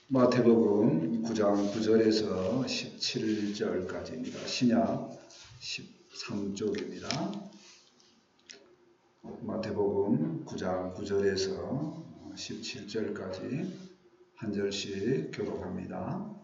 마태복음 9장 9절에서 17절까지입니다. 신약 13쪽입니다. 마태복음 9장 9절에서 17절까지 한 절씩 교독합니다.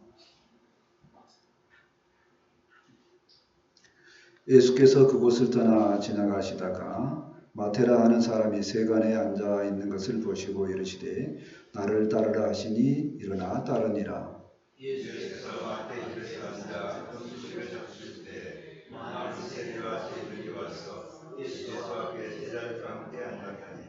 예수께서 그곳을 떠나 지나가시다가 마테라 하는 사람이 세간에 앉아 있는 것을 보시고 이르시되 나를 따르라 하시니 일어나 따르니라. 예수께서 마태 집에 앉아 음식을 잡수실 때 많은 세리와 세리들이 와서 예수께서 앞에 제자들과 함께 앉아 가니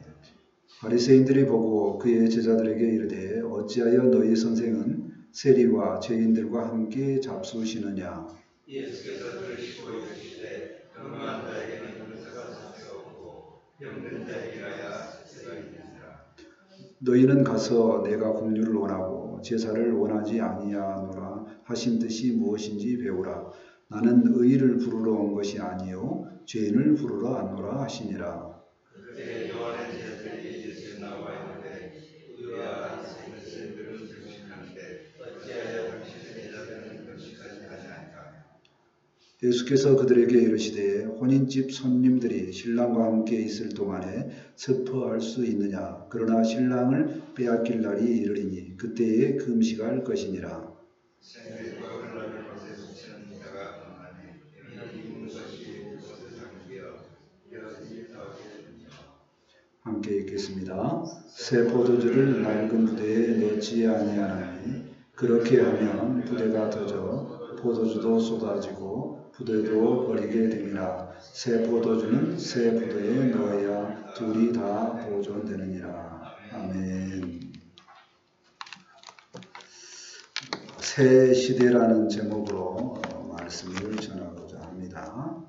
바리새인들이 보고 그의 제자들에게 이르되 어찌하여 너희 선생은 세리와 죄인들과 함께 잡수시느냐. 예수께서 들으시고 이르시되 건강한 자에게는 용서가 자체가 없고 병든 자에게야 자체가 있느니라. 너희는 가서 내가 긍휼을 원하고 제사를 원하지 아니하노라 하신 뜻이 무엇인지 배우라. 나는 의인을 부르러 온 것이 아니요 죄인을 부르러 왔노라 하시니라. 그때 요한의 제자들이 예수께 나와 있는데 의와 선생들은 금식하는데 어찌하여 당신의 제자들은 금식하지 아니하니까. 예수께서 그들에게 이르시되 혼인집 손님들이 신랑과 함께 있을 동안에 슬퍼할 수 있느냐. 그러나 신랑을 빼앗길 날이 이르리니 그때에 금식할 것이니라. 생들과 흘러를 것에 붙이는 자가 없나니 이는 입는 것이 그것을 잠기어 여럿이 더하게 되느니라. 함께 읽겠습니다. 새 포도주를 낡은 부대에 넣지 아니하나니 그렇게 하면 부대가 터져 포도주도 쏟아지고 부대도 버리게 됩니다. 새 포도주는 새 부대에 넣어야 둘이 다 보존되느니라. 아멘. 새 시대라는 제목으로 말씀을 전하고자 합니다.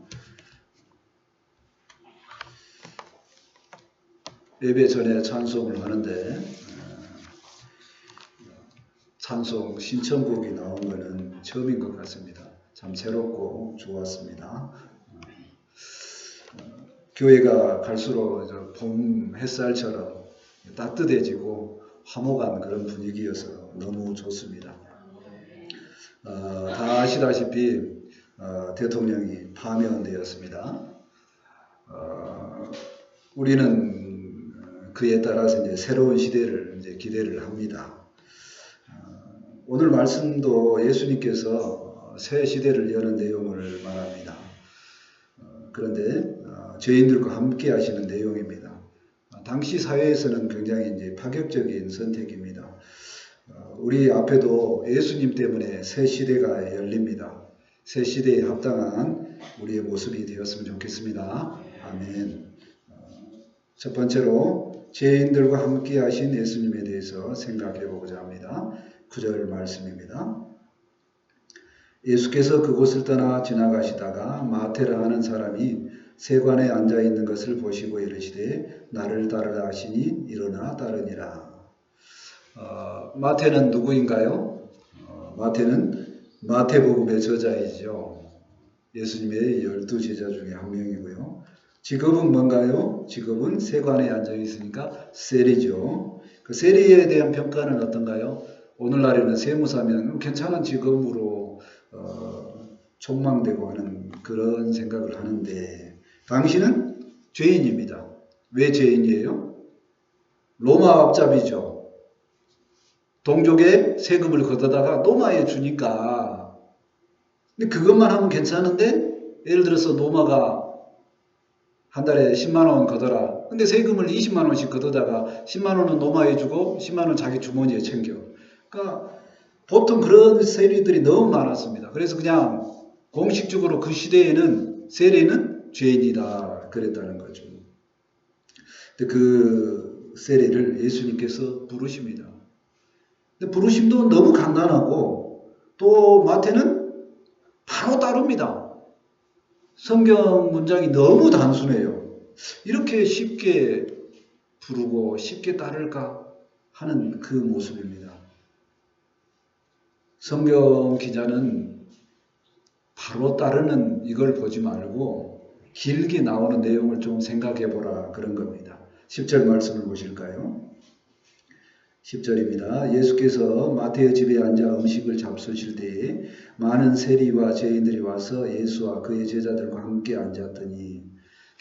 예배 전에 찬송을 하는데 찬송 신청곡이 나온 것은 처음인 것 같습니다. 참 새롭고 좋았습니다. 교회가 갈수록 봄 햇살처럼 따뜻해지고 화목한 그런 분위기여서 너무 좋습니다. 다 아시다시피 대통령이 파면되었습니다. 우리는 그에 따라서 이제 새로운 시대를 이제 기대를 합니다. 오늘 말씀도 예수님께서 새 시대를 여는 내용을 말합니다. 그런데 죄인들과 함께 하시는 내용입니다. 당시 사회에서는 굉장히 이제 파격적인 선택입니다. 우리 앞에도 예수님 때문에 새 시대가 열립니다. 새 시대에 합당한 우리의 모습이 되었으면 좋겠습니다. 아멘. 첫 번째로 죄인들과 함께 하신 예수님에 대해서 생각해 보고자 합니다. 9절 말씀입니다. 예수께서 그곳을 떠나 지나가시다가 마테라 하는 사람이 세관에 앉아 있는 것을 보시고 이르시되 나를 따르라 하시니 일어나 따르니라. 마태는 누구인가요? 마태는 마태복음의 저자이죠. 예수님의 12제자 중에 한 명이고요. 직업은 뭔가요? 직업은 세관에 앉아 있으니까 세리죠. 그 세리에 대한 평가는 어떤가요? 오늘날에는 세무사면 괜찮은 직업으로 촉망되고 하는 그런 생각을 하는데 당신은 죄인입니다. 왜 죄인이에요? 로마 앞잡이죠. 동족의 세금을 걷어다가 로마에 주니까 근데 그것만 하면 괜찮은데 예를 들어서 로마가 한 달에 10만 원 걷어라. 근데 세금을 20만 원씩 걷어다가 10만 원은 로마에 주고 10만 원 자기 주머니에 챙겨. 그러니까 보통 그런 세리들이 너무 많았습니다. 그래서 그냥 공식적으로 그 시대에는 세리는 죄인이다 그랬다는 거죠. 근데 그 세리를 예수님께서 부르십니다. 근데 부르심도 너무 간단하고 또 마태는 바로 따릅니다. 성경 문장이 너무 단순해요. 이렇게 쉽게 부르고 쉽게 따를까 하는 그 모습입니다. 성경 기자는 바로 따르는 이걸 보지 말고 길게 나오는 내용을 좀 생각해 보라 그런 겁니다. 10절 말씀을 보실까요? 10절입니다. 예수께서 마태의 집에 앉아 음식을 잡수실 때에 많은 세리와 죄인들이 와서 예수와 그의 제자들과 함께 앉았더니,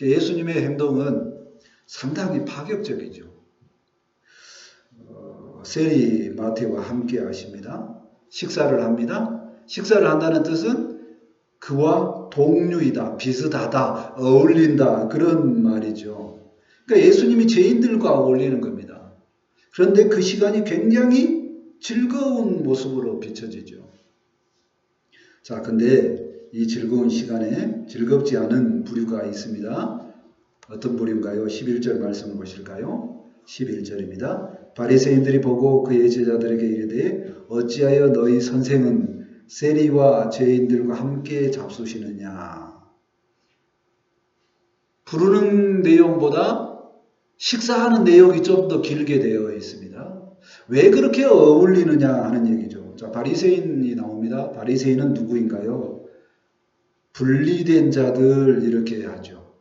예수님의 행동은 상당히 파격적이죠. 세리 마태와 함께 하십니다. 식사를 합니다. 식사를 한다는 뜻은 그와 동류이다, 비슷하다, 어울린다, 그런 말이죠. 그러니까 예수님이 죄인들과 어울리는 겁니다. 그런데 그 시간이 굉장히 즐거운 모습으로 비춰지죠. 자, 근데 이 즐거운 시간에 즐겁지 않은 부류가 있습니다. 어떤 부류인가요? 11절 말씀을 보실까요? 11절입니다. 바리새인들이 보고 그의 제자들에게 이르되 어찌하여 너희 선생은 세리와 죄인들과 함께 잡수시느냐. 부르는 내용보다 식사하는 내용이 좀 더 길게 되어 있습니다. 왜 그렇게 어울리느냐 하는 얘기죠. 자, 바리새인이 나옵니다. 바리새인은 누구인가요? 분리된 자들 이렇게 하죠.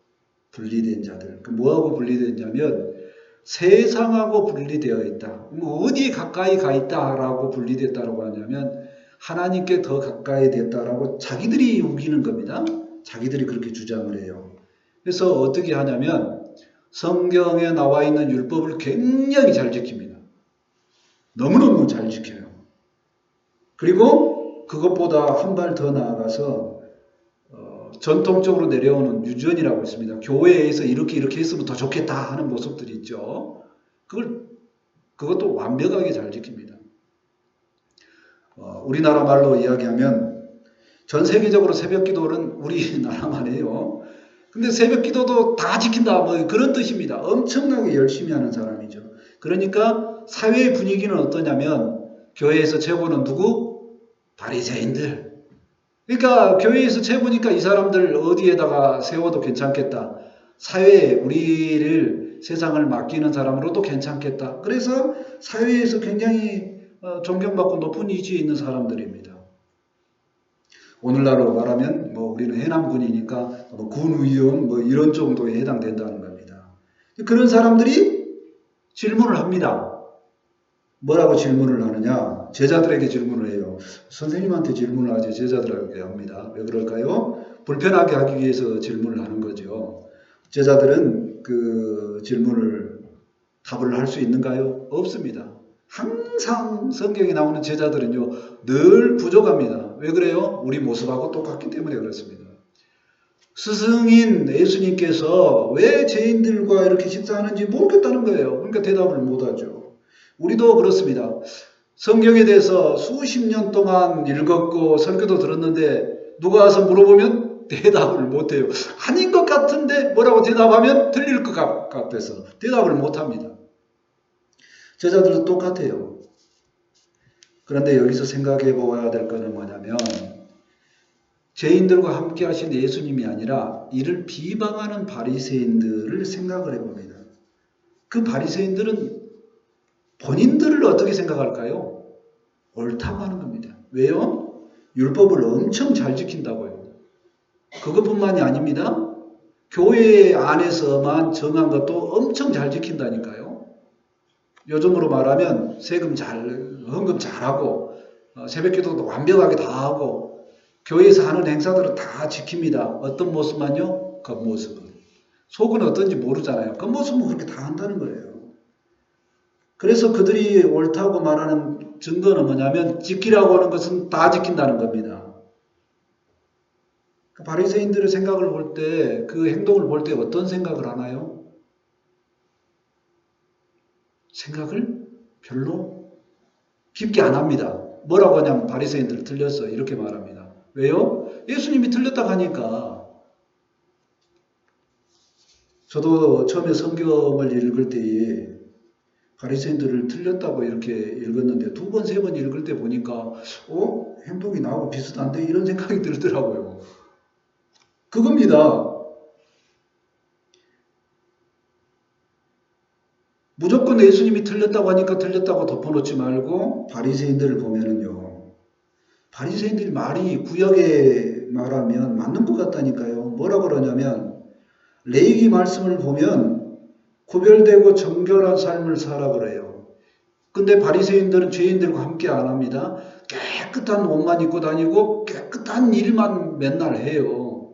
분리된 자들. 뭐하고 분리됐냐면 세상하고 분리되어 있다. 어디에 가까이 가 있다라고 분리됐다라고 하냐면 하나님께 더 가까이 됐다라고 자기들이 우기는 겁니다. 자기들이 그렇게 주장을 해요. 그래서 어떻게 하냐면 성경에 나와 있는 율법을 굉장히 잘 지킵니다. 너무너무 잘 지켜요. 그리고 그것보다 한 발 더 나아가서 전통적으로 내려오는 유전이라고 있습니다. 교회에서 이렇게 했으면 더 좋겠다 하는 모습들이 있죠. 그것도 완벽하게 잘 지킵니다. 우리나라 말로 이야기하면 전 세계적으로 새벽 기도는 우리나라만 해요. 근데 새벽 기도도 다 지킨다 뭐 그런 뜻입니다. 엄청나게 열심히 하는 사람이죠. 그러니까 사회의 분위기는 어떠냐면 교회에서 최고는 누구? 바리새인들. 그러니까 교회에서 최고니까 이 사람들 어디에다가 세워도 괜찮겠다. 사회에 우리를 세상을 맡기는 사람으로도 괜찮겠다. 그래서 사회에서 굉장히 존경받고 높은 위치에 있는 사람들입니다. 오늘날로 말하면 우리는 해남군이니까 군의원 이런 정도에 해당된다는 겁니다. 그런 사람들이 질문을 합니다. 뭐라고 질문을 하느냐? 제자들에게 질문을 해요. 선생님한테 질문을 하지 제자들에게 합니다. 왜 그럴까요? 불편하게 하기 위해서 질문을 하는 거죠. 제자들은 그 질문을 답을 할 수 있는가요? 없습니다. 항상 성경에 나오는 제자들은요, 늘 부족합니다. 왜 그래요? 우리 모습하고 똑같기 때문에 그렇습니다. 스승인 예수님께서 왜 죄인들과 이렇게 식사하는지 모르겠다는 거예요. 그러니까 대답을 못하죠. 우리도 그렇습니다. 성경에 대해서 수십 년 동안 읽었고 설교도 들었는데 누가 와서 물어보면 대답을 못해요. 아닌 것 같은데 뭐라고 대답하면 틀릴 것 같아서 대답을 못합니다. 제자들도 똑같아요. 그런데 여기서 생각해 보아야 될 것은 뭐냐면 죄인들과 함께 하신 예수님이 아니라 이를 비방하는 바리새인들을 생각을 해봅니다. 그 바리새인들은 본인들을 어떻게 생각할까요? 옳다고 하는 겁니다. 왜요? 율법을 엄청 잘 지킨다고요. 그것뿐만이 아닙니다. 교회 안에서만 정한 것도 엄청 잘 지킨다니까요. 요즘으로 말하면 헌금 잘하고 새벽기도도 완벽하게 다 하고 교회에서 하는 행사들은 다 지킵니다. 어떤 모습만요? 겉모습은. 속은 어떤지 모르잖아요. 겉모습은 그렇게 다 한다는 거예요. 그래서 그들이 옳다고 말하는 증거는 뭐냐면 지키라고 하는 것은 다 지킨다는 겁니다. 바리새인들의 생각을 볼 때, 그 행동을 볼 때 어떤 생각을 하나요? 생각을 별로 깊게 안 합니다. 뭐라고 하냐면 바리새인들은 틀렸어 이렇게 말합니다. 왜요? 예수님이 틀렸다고 하니까. 저도 처음에 성경을 읽을 때에 바리새인들을 틀렸다고 이렇게 읽었는데 두 번, 세 번 읽을 때 보니까 행동이 나하고 비슷한데 이런 생각이 들더라고요. 그겁니다. 무조건 예수님이 틀렸다고 하니까 틀렸다고 덮어놓지 말고 바리새인들을 보면은요. 바리새인들이 말이 구약에 말하면 맞는 것 같다니까요. 뭐라고 그러냐면 레위기 말씀을 보면 구별되고 정결한 삶을 살아 그래요. 근데 바리새인들은 죄인들과 함께 안 합니다. 깨끗한 옷만 입고 다니고 깨끗한 일만 맨날 해요.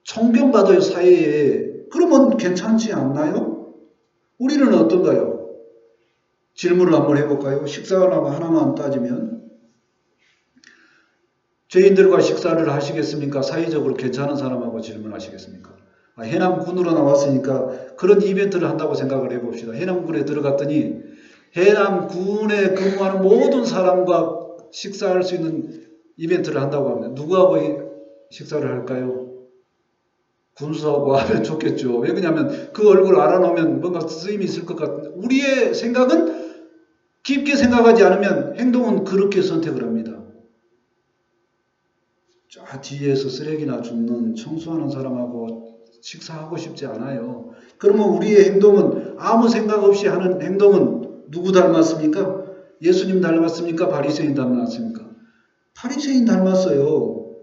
존경받아요, 사회에. 그러면 괜찮지 않나요? 우리는 어떤가요? 질문을 한번 해볼까요? 식사를 하나만 따지면 죄인들과 식사를 하시겠습니까? 사회적으로 괜찮은 사람하고 질문하시겠습니까? 해남군으로 나왔으니까 그런 이벤트를 한다고 생각을 해봅시다. 해남군에 들어갔더니 해남군에 근무하는 모든 사람과 식사할 수 있는 이벤트를 한다고 합니다. 누구하고 식사를 할까요? 군수하고 하면 좋겠죠. 왜 그러냐면 그 얼굴 알아놓으면 뭔가 쓰임이 있을 것 같은데 우리의 생각은 깊게 생각하지 않으면 행동은 그렇게 선택을 합니다. 저 뒤에서 쓰레기나 줍는 청소하는 사람하고 식사하고 싶지 않아요. 그러면 우리의 행동은 아무 생각 없이 하는 행동은 누구 닮았습니까? 예수님 닮았습니까? 바리새인 닮았습니까? 바리새인 닮았어요.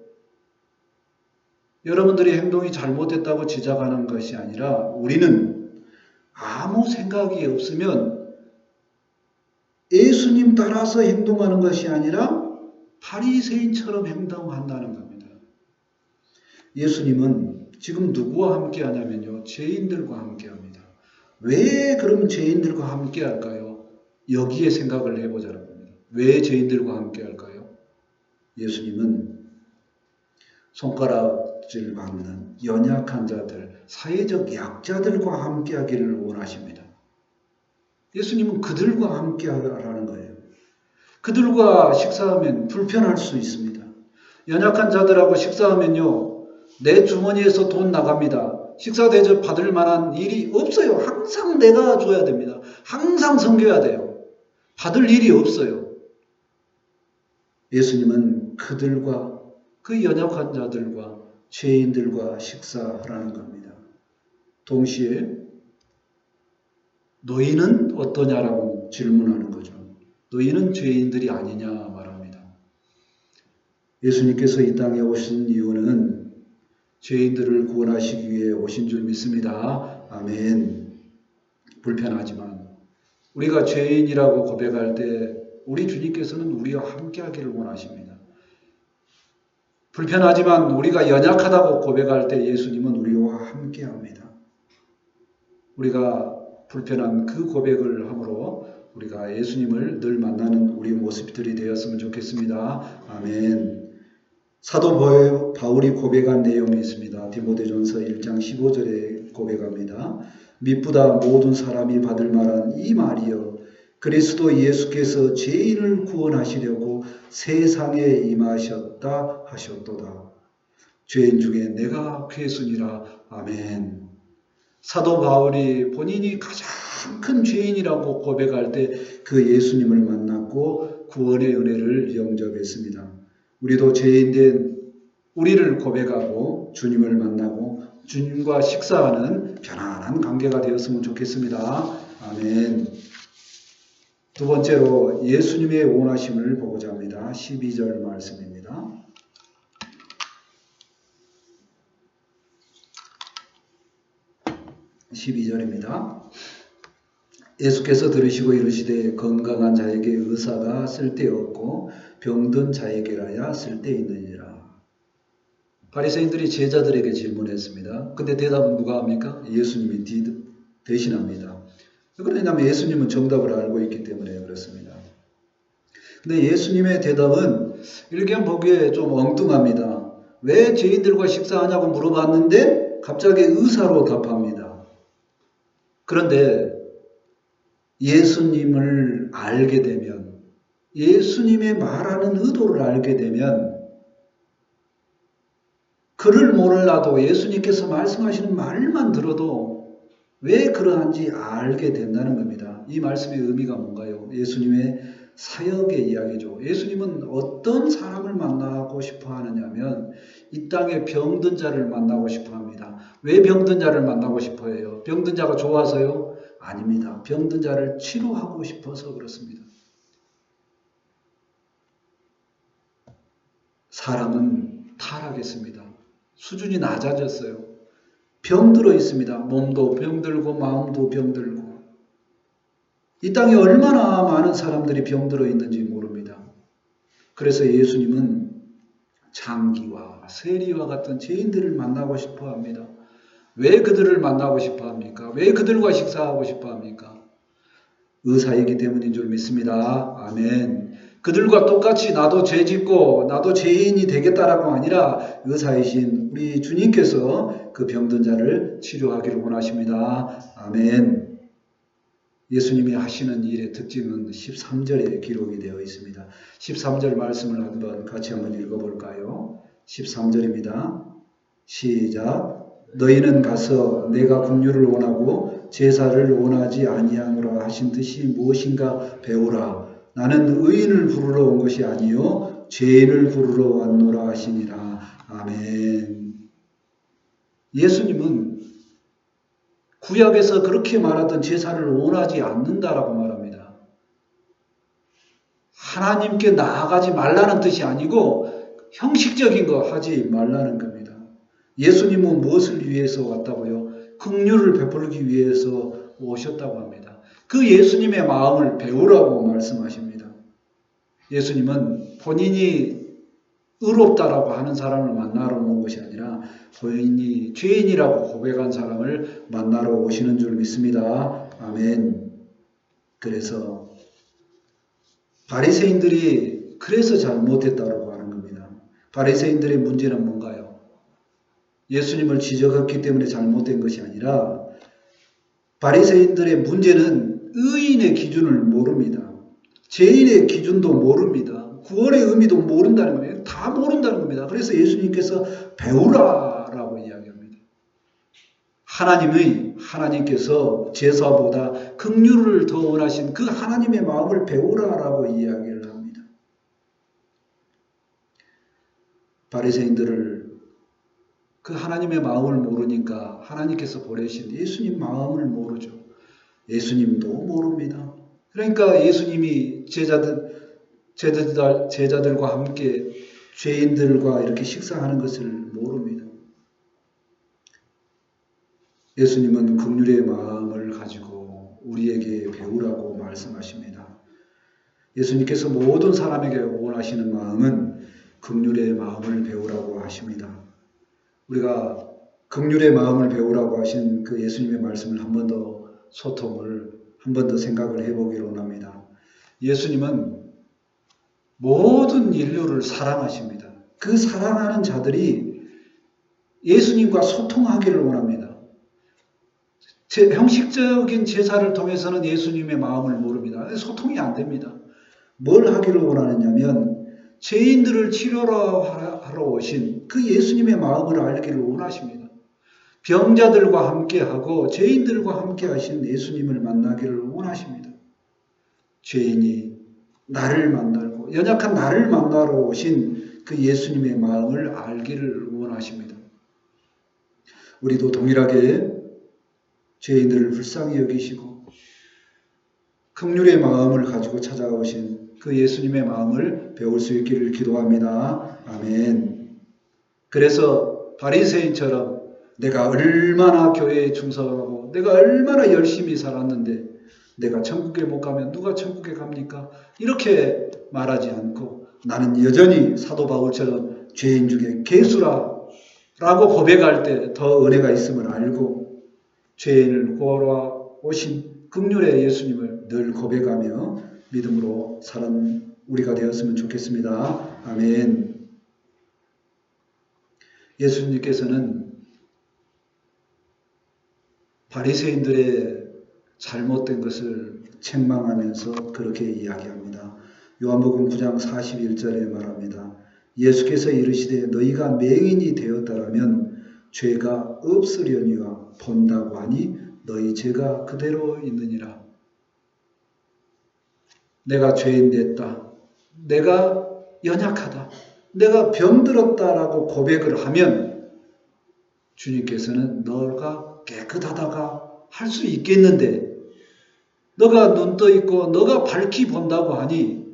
여러분들의 행동이 잘못됐다고 지적하는 것이 아니라 우리는 아무 생각이 없으면 예수님 따라서 행동하는 것이 아니라 바리새인처럼 행동한다는 겁니다. 예수님은 지금 누구와 함께 하냐면요. 죄인들과 함께 합니다. 왜 그럼 죄인들과 함께 할까요? 여기에 생각을 해보자는 겁니다. 왜 죄인들과 함께 할까요? 예수님은 손가락질 받는 연약한 자들, 사회적 약자들과 함께 하기를 원하십니다. 예수님은 그들과 함께 하라는 거예요. 그들과 식사하면 불편할 수 있습니다. 연약한 자들하고 식사하면요. 내 주머니에서 돈 나갑니다. 식사 대접 받을 만한 일이 없어요. 항상 내가 줘야 됩니다. 항상 섬겨야 돼요. 받을 일이 없어요. 예수님은 그들과 그 연약한 자들과 죄인들과 식사하라는 겁니다. 동시에 너희는 어떠냐라고 질문하는 거죠. 너희는 죄인들이 아니냐 말합니다. 예수님께서 이 땅에 오신 이유는 죄인들을 구원하시기 위해 오신 줄 믿습니다. 아멘. 불편하지만 우리가 죄인이라고 고백할 때 우리 주님께서는 우리와 함께 하기를 원하십니다. 불편하지만 우리가 연약하다고 고백할 때 예수님은 우리와 함께 합니다. 우리가 불편한 그 고백을 함으로 우리가 예수님을 늘 만나는 우리 모습들이 되었으면 좋겠습니다. 아멘. 사도 바울이 고백한 내용이 있습니다. 디모데전서 1장 15절에 고백합니다. 미쁘다 모든 사람이 받을 만한 이 말이여 그리스도 예수께서 죄인을 구원하시려고 세상에 임하셨다 하셨도다. 죄인 중에 내가 괴순이라. 아멘. 사도 바울이 본인이 가장 큰 죄인이라고 고백할 때 그 예수님을 만났고 구원의 은혜를 영접했습니다. 우리도 죄인된 우리를 고백하고 주님을 만나고 주님과 식사하는 편안한 관계가 되었으면 좋겠습니다. 아멘. 두 번째로 예수님의 원하심을 보고자 합니다. 12절 말씀입니다. 12절입니다. 예수께서 들으시고 이르시되 건강한 자에게 의사가 쓸데없고 병든 자에게라야 쓸데있느니라. 바리새인들이 제자들에게 질문했습니다. 근데 대답은 누가 합니까? 예수님이 대신합니다. 그러냐면 예수님은 정답을 알고 있기 때문에 그렇습니다. 근데 예수님의 대답은 일견 보기에 좀 엉뚱합니다. 왜 죄인들과 식사하냐고 물어봤는데 갑자기 의사로 답합니다. 그런데 예수님을 알게 되면 예수님의 말하는 의도를 알게 되면 그를 몰라도 예수님께서 말씀하시는 말만 들어도 왜 그러한지 알게 된다는 겁니다. 이 말씀의 의미가 뭔가요? 예수님의 사역의 이야기죠. 예수님은 어떤 사람을 만나고 싶어 하느냐면 이 땅에 병든 자를 만나고 싶어 합니다. 왜 병든 자를 만나고 싶어 해요? 병든 자가 좋아서요? 아닙니다. 병든 자를 치료하고 싶어서 그렇습니다. 사람은 타락했습니다. 수준이 낮아졌어요. 병들어 있습니다. 몸도 병들고 마음도 병들고. 이 땅에 얼마나 많은 사람들이 병들어 있는지 모릅니다. 그래서 예수님은 장기와 세리와 같은 죄인들을 만나고 싶어 합니다. 왜 그들을 만나고 싶어 합니까? 왜 그들과 식사하고 싶어 합니까? 의사이기 때문인 줄 믿습니다. 아멘. 그들과 똑같이 나도 죄 짓고 나도 죄인이 되겠다라고 아니라 의사이신 우리 주님께서 그 병든 자를 치료하기를 원하십니다. 아멘. 예수님이 하시는 일의 특징은 13절에 기록이 되어 있습니다. 13절 말씀을 같이 한번 읽어볼까요? 13절입니다. 시작. 너희는 가서 내가 긍휼을 원하고 제사를 원하지 아니하노라 하신 뜻이 무엇인가 배우라. 나는 의인을 부르러 온 것이 아니요 죄인을 부르러 왔노라 하시니라. 아멘. 예수님은 구약에서 그렇게 말하던 제사를 원하지 않는다라고 말합니다. 하나님께 나아가지 말라는 뜻이 아니고 형식적인 거 하지 말라는 겁니다. 예수님은 무엇을 위해서 왔다고요? 긍휼을 베풀기 위해서 오셨다고 합니다. 그 예수님의 마음을 배우라고 말씀하십니다. 예수님은 본인이 의롭다라고 하는 사람을 만나러 온 것이 아니라 본인이 죄인이라고 고백한 사람을 만나러 오시는 줄 믿습니다. 아멘. 그래서 바리새인들이 그래서 잘못했다고 하는 겁니다. 바리새인들의 문제는 뭔가요? 예수님을 지적했기 때문에 잘못된 것이 아니라 바리새인들의 문제는 의인의 기준을 모릅니다. 죄인의 기준도 모릅니다. 구원의 의미도 모른다는 거예요. 다 모른다는 겁니다. 그래서 예수님께서 배우라라고 이야기합니다. 하나님께서 제사보다 긍휼을 더 원하신 그 하나님의 마음을 배우라라고 이야기를 합니다. 바리새인들을 그 하나님의 마음을 모르니까 하나님께서 보내신 예수님 마음을 모르죠. 예수님도 모릅니다. 그러니까 예수님이 제자들과 함께 죄인들과 이렇게 식사하는 것을 모릅니다. 예수님은 긍휼의 마음을 가지고 우리에게 배우라고 말씀하십니다. 예수님께서 모든 사람에게 원하시는 마음은 긍휼의 마음을 배우라고 하십니다. 우리가 긍휼의 마음을 배우라고 하신 그 예수님의 말씀을 한 번 더 한 번 더 생각을 해보기로 합니다. 예수님은 모든 인류를 사랑하십니다. 그 사랑하는 자들이 예수님과 소통하기를 원합니다. 형식적인 제사를 통해서는 예수님의 마음을 모릅니다. 소통이 안 됩니다. 뭘 하기를 원하느냐면 죄인들을 치료하러 오신 그 예수님의 마음을 알기를 원하십니다. 병자들과 함께하고 죄인들과 함께 하신 예수님을 만나기를 원하십니다. 죄인이 나를 만나고 연약한 나를 만나러 오신 그 예수님의 마음을 알기를 원하십니다. 우리도 동일하게 죄인들을 불쌍히 여기시고 긍휼의 마음을 가지고 찾아오신 그 예수님의 마음을 배울 수 있기를 기도합니다. 아멘. 그래서 바리새인처럼 내가 얼마나 교회에 충성하고 내가 얼마나 열심히 살았는데 내가 천국에 못 가면 누가 천국에 갑니까? 이렇게 말하지 않고 나는 여전히 사도 바울처럼 죄인 중에 괴수라라고 고백할 때 더 은혜가 있음을 알고 죄인을 구하러 오신 긍휼의 예수님을 늘 고백하며 믿음으로 사는 우리가 되었으면 좋겠습니다. 아멘. 예수님께서는 바리새인들의 잘못된 것을 책망하면서 그렇게 이야기합니다. 요한복음 9장 41절에 말합니다. 예수께서 이르시되 너희가 맹인이 되었다라면 죄가 없으려니와 본다고 하니 너희 죄가 그대로 있느니라. 내가 죄인 됐다. 내가 연약하다. 내가 병들었다라고 고백을 하면 주님께서는 너가 깨끗하다가 할 수 있겠는데 너가 눈 떠 있고 너가 밝히 본다고 하니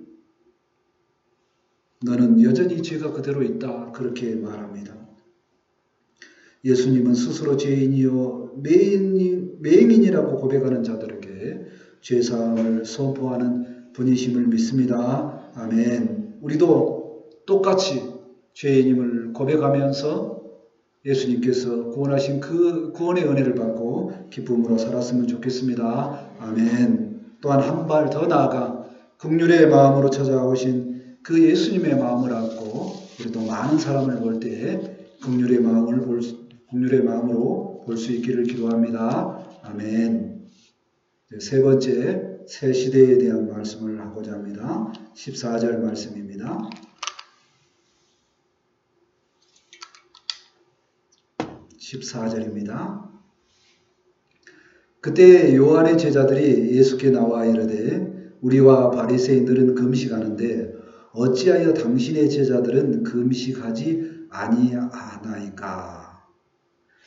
너는 여전히 죄가 그대로 있다. 그렇게 말합니다. 예수님은 스스로 죄인이요 맹인이라고 고백하는 자들에게 죄사함을 선포하는 분이심을 믿습니다. 아멘. 우리도 똑같이 죄인임을 고백하면서 예수님께서 구원하신 그 구원의 은혜를 받고 기쁨으로 살았으면 좋겠습니다. 아멘. 또한 한 발 더 나아가 긍휼의 마음으로 찾아오신 그 예수님의 마음을 안고 우리도 많은 사람을 볼 때 긍휼의 마음으로 볼 수 있기를 기도합니다. 아멘. 세 번째, 새 시대에 대한 말씀을 하고자 합니다. 14절 말씀입니다. 14절입니다. 그때 요한의 제자들이 예수께 나와 이르되 우리와 바리새인들은 금식하는데 어찌하여 당신의 제자들은 금식하지 아니하나이까?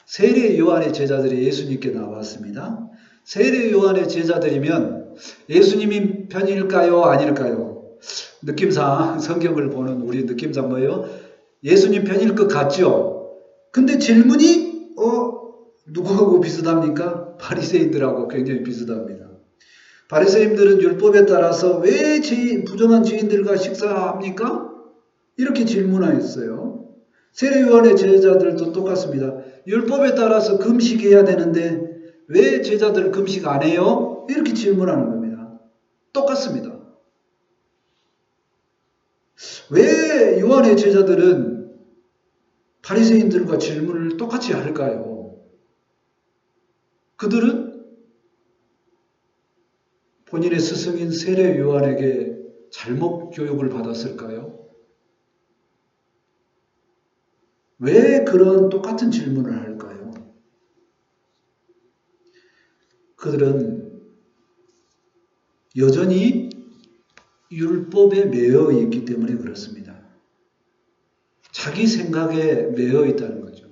세례 요한의 제자들이 예수님께 나왔습니다. 세례 요한의 제자들이면 예수님이 편일까요? 아닐까요? 느낌상 성경을 보는 우리 느낌상 뭐예요? 예수님 편일 것 같죠? 근데 질문이 누구하고 비슷합니까? 바리새인들하고 굉장히 비슷합니다. 바리새인들은 율법에 따라서 왜 부정한 죄인들과 식사합니까? 이렇게 질문하였어요. 세례 요한의 제자들도 똑같습니다. 율법에 따라서 금식해야 되는데 왜 제자들 금식 안 해요? 이렇게 질문하는 겁니다. 똑같습니다. 왜 요한의 제자들은 바리새인들과 질문을 똑같이 할까요? 그들은 본인의 스승인 세례 요한에게 잘못 교육을 받았을까요? 왜 그런 똑같은 질문을 할까요? 그들은 여전히 율법에 매여 있기 때문에 그렇습니다. 자기 생각에 매여 있다는 거죠.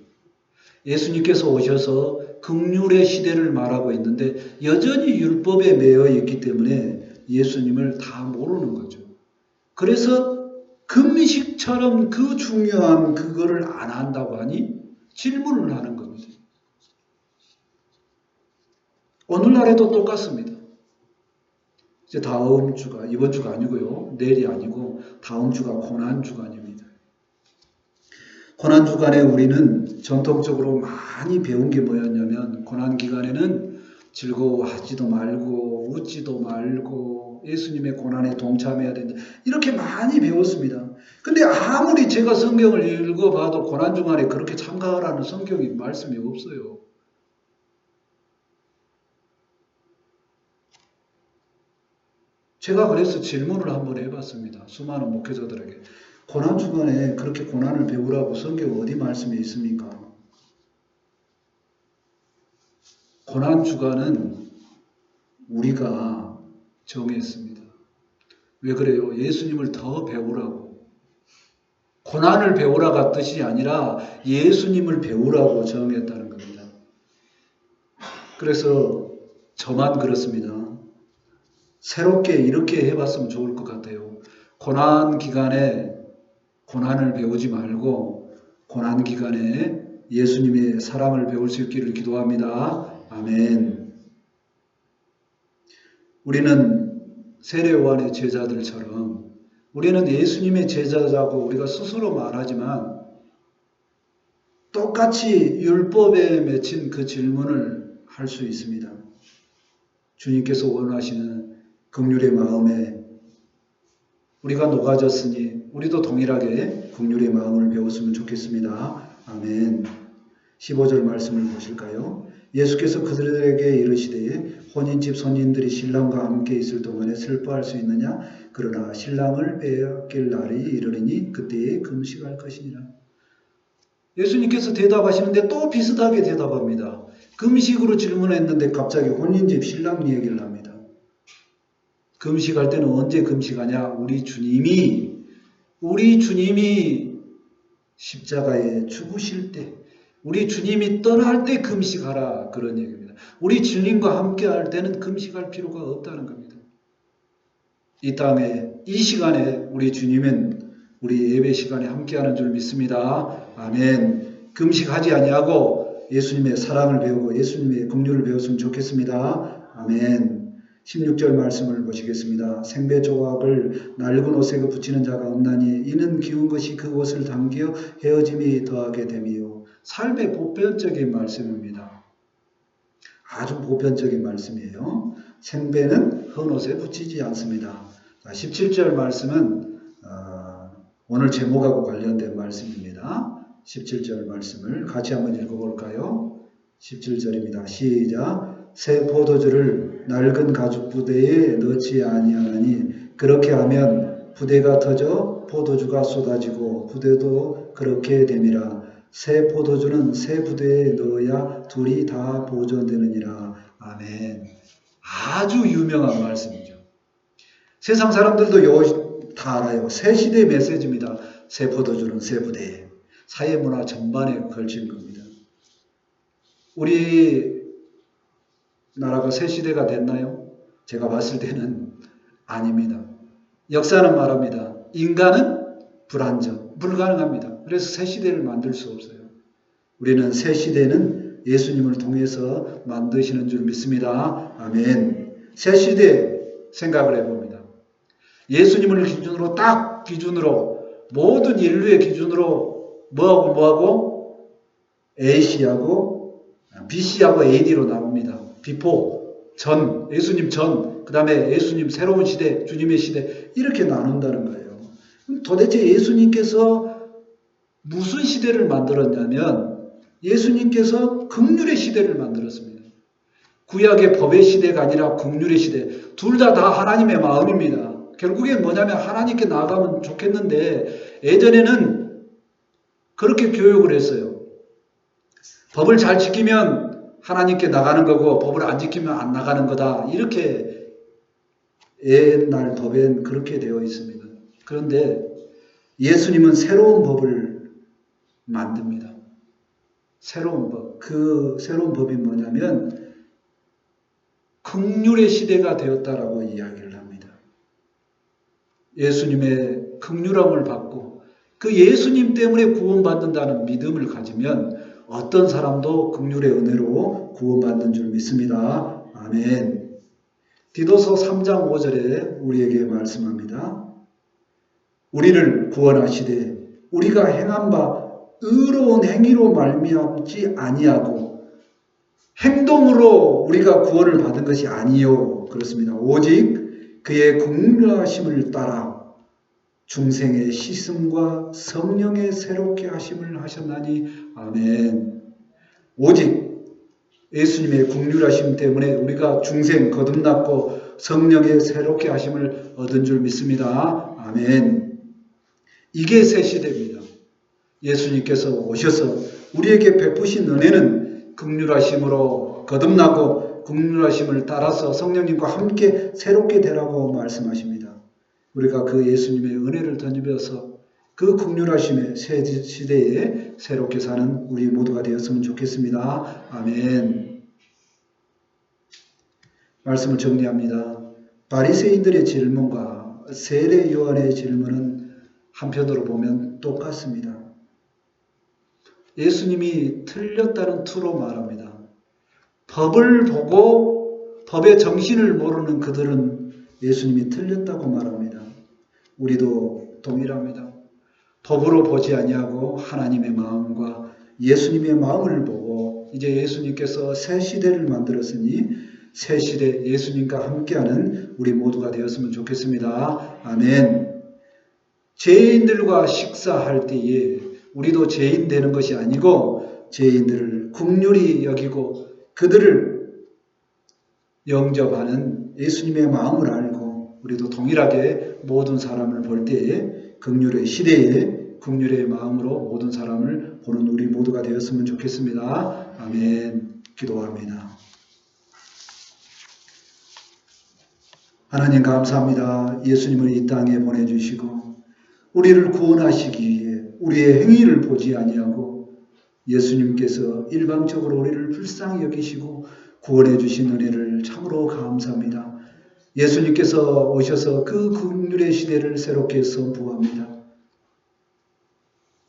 예수님께서 오셔서 긍휼의 시대를 말하고 있는데 여전히 율법에 매여 있기 때문에 예수님을 다 모르는 거죠. 그래서 금식처럼 그 중요한 그거를 안 한다고 하니 질문을 하는 겁니다. 오늘날에도 똑같습니다. 이제 다음 주가, 이번 주가 아니고요. 내일이 아니고 다음 주가 고난주간입니다. 고난주간에 우리는 전통적으로 많이 배운 게 뭐였냐면 고난기간에는 즐거워하지도 말고 웃지도 말고 예수님의 고난에 동참해야 된다. 이렇게 많이 배웠습니다. 근데 아무리 제가 성경을 읽어봐도 고난주간에 그렇게 참가하라는 성경이 말씀이 없어요. 제가 그래서 질문을 한번 해봤습니다. 수많은 목회자들에게. 고난주간에 그렇게 고난을 배우라고 성경 어디 말씀에 있습니까? 고난주간은 우리가 정했습니다. 왜 그래요? 예수님을 더 배우라고. 고난을 배우라가 뜻이 아니라 예수님을 배우라고 정했다는 겁니다. 그래서 저만 그렇습니다. 새롭게 이렇게 해봤으면 좋을 것 같아요. 고난 기간에 고난을 배우지 말고 고난 기간에 예수님의 사랑을 배울 수 있기를 기도합니다. 아멘. 우리는 세례 요한의 제자들처럼 우리는 예수님의 제자라고 우리가 스스로 말하지만 똑같이 율법에 맺힌 그 질문을 할 수 있습니다. 주님께서 원하시는 긍휼의 마음에 우리가 녹아졌으니 우리도 동일하게 긍휼의 마음을 배웠으면 좋겠습니다. 아멘. 15절 말씀을 보실까요? 예수께서 그들에게 이르시되 혼인집 손님들이 신랑과 함께 있을 동안에 슬퍼할 수 있느냐? 그러나 신랑을 빼앗길 날이 이르리니 그때에 금식할 것이니라. 예수님께서 대답하시는데 또 비슷하게 대답합니다. 금식으로 질문했는데 갑자기 혼인집 신랑 얘기를 합니다. 금식할 때는 언제 금식하냐? 우리 주님이 십자가에 죽으실 때, 우리 주님이 떠날 때 금식하라, 그런 얘기입니다. 우리 주님과 함께 할 때는 금식할 필요가 없다는 겁니다. 이 땅에 이 시간에 우리 주님은 우리 예배 시간에 함께하는 줄 믿습니다. 아멘. 금식하지 아니하고 예수님의 사랑을 배우고 예수님의 긍휼을 배웠으면 좋겠습니다. 아멘. 16절 말씀을 보시겠습니다. 생배 조각을 낡은 옷에 붙이는 자가 없나니 이는 기운 것이 그 옷을 당겨 헤어짐이 더하게 됨이요. 삶의 보편적인 말씀입니다. 아주 보편적인 말씀이에요. 생배는 헌 옷에 붙이지 않습니다. 17절 말씀은 오늘 제목하고 관련된 말씀입니다. 17절 말씀을 같이 한번 읽어볼까요? 17절입니다. 시작. 새 포도주를 낡은 가죽 부대에 넣지 아니하나니 그렇게 하면 부대가 터져 포도주가 쏟아지고 부대도 그렇게 됨이라. 새 포도주는 새 부대에 넣어야 둘이 다 보존되느니라. 아멘. 아주 유명한 말씀이죠. 세상 사람들도 다 알아요. 새 시대의 메시지입니다. 새 포도주는 새 부대에. 사회 문화 전반에 걸친 겁니다. 우리 나라가 새 시대가 됐나요? 제가 봤을 때는 아닙니다. 역사는 말합니다. 인간은 불안정, 불가능합니다. 그래서 새 시대를 만들 수 없어요. 우리는 새 시대는 예수님을 통해서 만드시는 줄 믿습니다. 아멘. 새 시대 생각을 해봅니다. 예수님을 기준으로 모든 인류의 기준으로 뭐하고 AC하고 BC하고 AD로 나옵니다. 비포, 전, 예수님 전, 그 다음에 예수님 새로운 시대, 주님의 시대 이렇게 나눈다는 거예요. 도대체 예수님께서 무슨 시대를 만들었냐면 예수님께서 긍휼의 시대를 만들었습니다. 구약의 법의 시대가 아니라 긍휼의 시대. 둘 다 하나님의 마음입니다. 결국엔 뭐냐면 하나님께 나아가면 좋겠는데 예전에는 그렇게 교육을 했어요. 법을 잘 지키면 하나님께 나가는 거고 법을 안 지키면 안 나가는 거다. 이렇게 옛날 법엔 그렇게 되어 있습니다. 그런데 예수님은 새로운 법을 만듭니다. 새로운 법. 그 새로운 법이 뭐냐면 긍휼의 시대가 되었다라고 이야기를 합니다. 예수님의 긍휼함을 받고 그 예수님 때문에 구원받는다는 믿음을 가지면 어떤 사람도 긍휼의 은혜로 구원받는 줄 믿습니다. 아멘. 디도서 3장 5절에 우리에게 말씀합니다. 우리를 구원하시되 우리가 행한 바 의로운 행위로 말미암지 아니하고 행동으로 우리가 구원을 받은 것이 아니요. 그렇습니다. 오직 그의 긍휼하심을 따라 중생의 씻음과 성령의 새롭게 하심을 하셨나니 아멘. 오직 예수님의 긍휼하심 때문에 우리가 중생 거듭났고 성령의 새롭게 하심을 얻은 줄 믿습니다. 아멘. 이게 새 시대입니다. 예수님께서 오셔서 우리에게 베푸신 은혜는 긍휼하심으로 거듭나고 긍휼하심을 따라서 성령님과 함께 새롭게 되라고 말씀하십니다. 우리가 그 예수님의 은혜를 덧입어서 그 긍휼하심의 새 시대에 새롭게 사는 우리 모두가 되었으면 좋겠습니다. 아멘. 말씀을 정리합니다. 바리새인들의 질문과 세례 요한의 질문은 한편으로 보면 똑같습니다. 예수님이 틀렸다는 투로 말합니다. 법을 보고 법의 정신을 모르는 그들은 예수님이 틀렸다고 말합니다. 우리도 동일합니다. 법으로 보지 아니하고 하나님의 마음과 예수님의 마음을 보고 이제 예수님께서 새 시대를 만들었으니 새 시대 예수님과 함께하는 우리 모두가 되었으면 좋겠습니다. 아멘. 죄인들과 식사할 때에 우리도 죄인 되는 것이 아니고 죄인들을 긍휼히 여기고 그들을 영접하는 예수님의 마음을 알고 우리도 동일하게 모든 사람을 볼 때에 긍휼의 시대에 긍휼의 마음으로 모든 사람을 보는 우리 모두가 되었으면 좋겠습니다. 아멘. 기도합니다. 하나님 감사합니다. 예수님을 이 땅에 보내주시고 우리를 구원하시기 위해 우리의 행위를 보지 아니하고 예수님께서 일방적으로 우리를 불쌍히 여기시고 구원해 주신 은혜를 참으로 감사합니다. 예수님께서 오셔서 그 긍휼의 시대를 새롭게 선포합니다.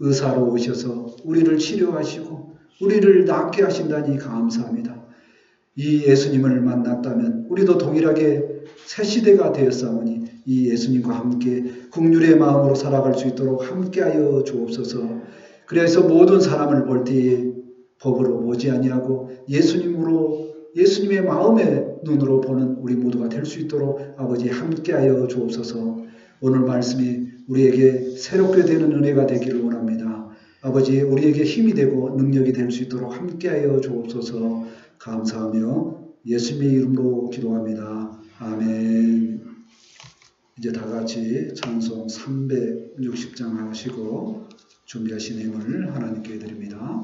의사로 오셔서 우리를 치료하시고 우리를 낫게 하신다니 감사합니다. 이 예수님을 만났다면 우리도 동일하게 새 시대가 되었사오니 이 예수님과 함께 긍휼의 마음으로 살아갈 수 있도록 함께하여 주옵소서. 그래서 모든 사람을 볼 때에 법으로 보지 아니하고 예수님의 마음의 눈으로 보는 우리 모두가 될 수 있도록 아버지 함께하여 주옵소서. 오늘 말씀이 우리에게 새롭게 되는 은혜가 되기를 원합니다. 아버지 우리에게 힘이 되고 능력이 될 수 있도록 함께하여 주옵소서. 감사하며 예수님의 이름으로 기도합니다. 아멘. 이제 다 같이 찬송 360장 하시고 준비하신 힘을 하나님께 드립니다.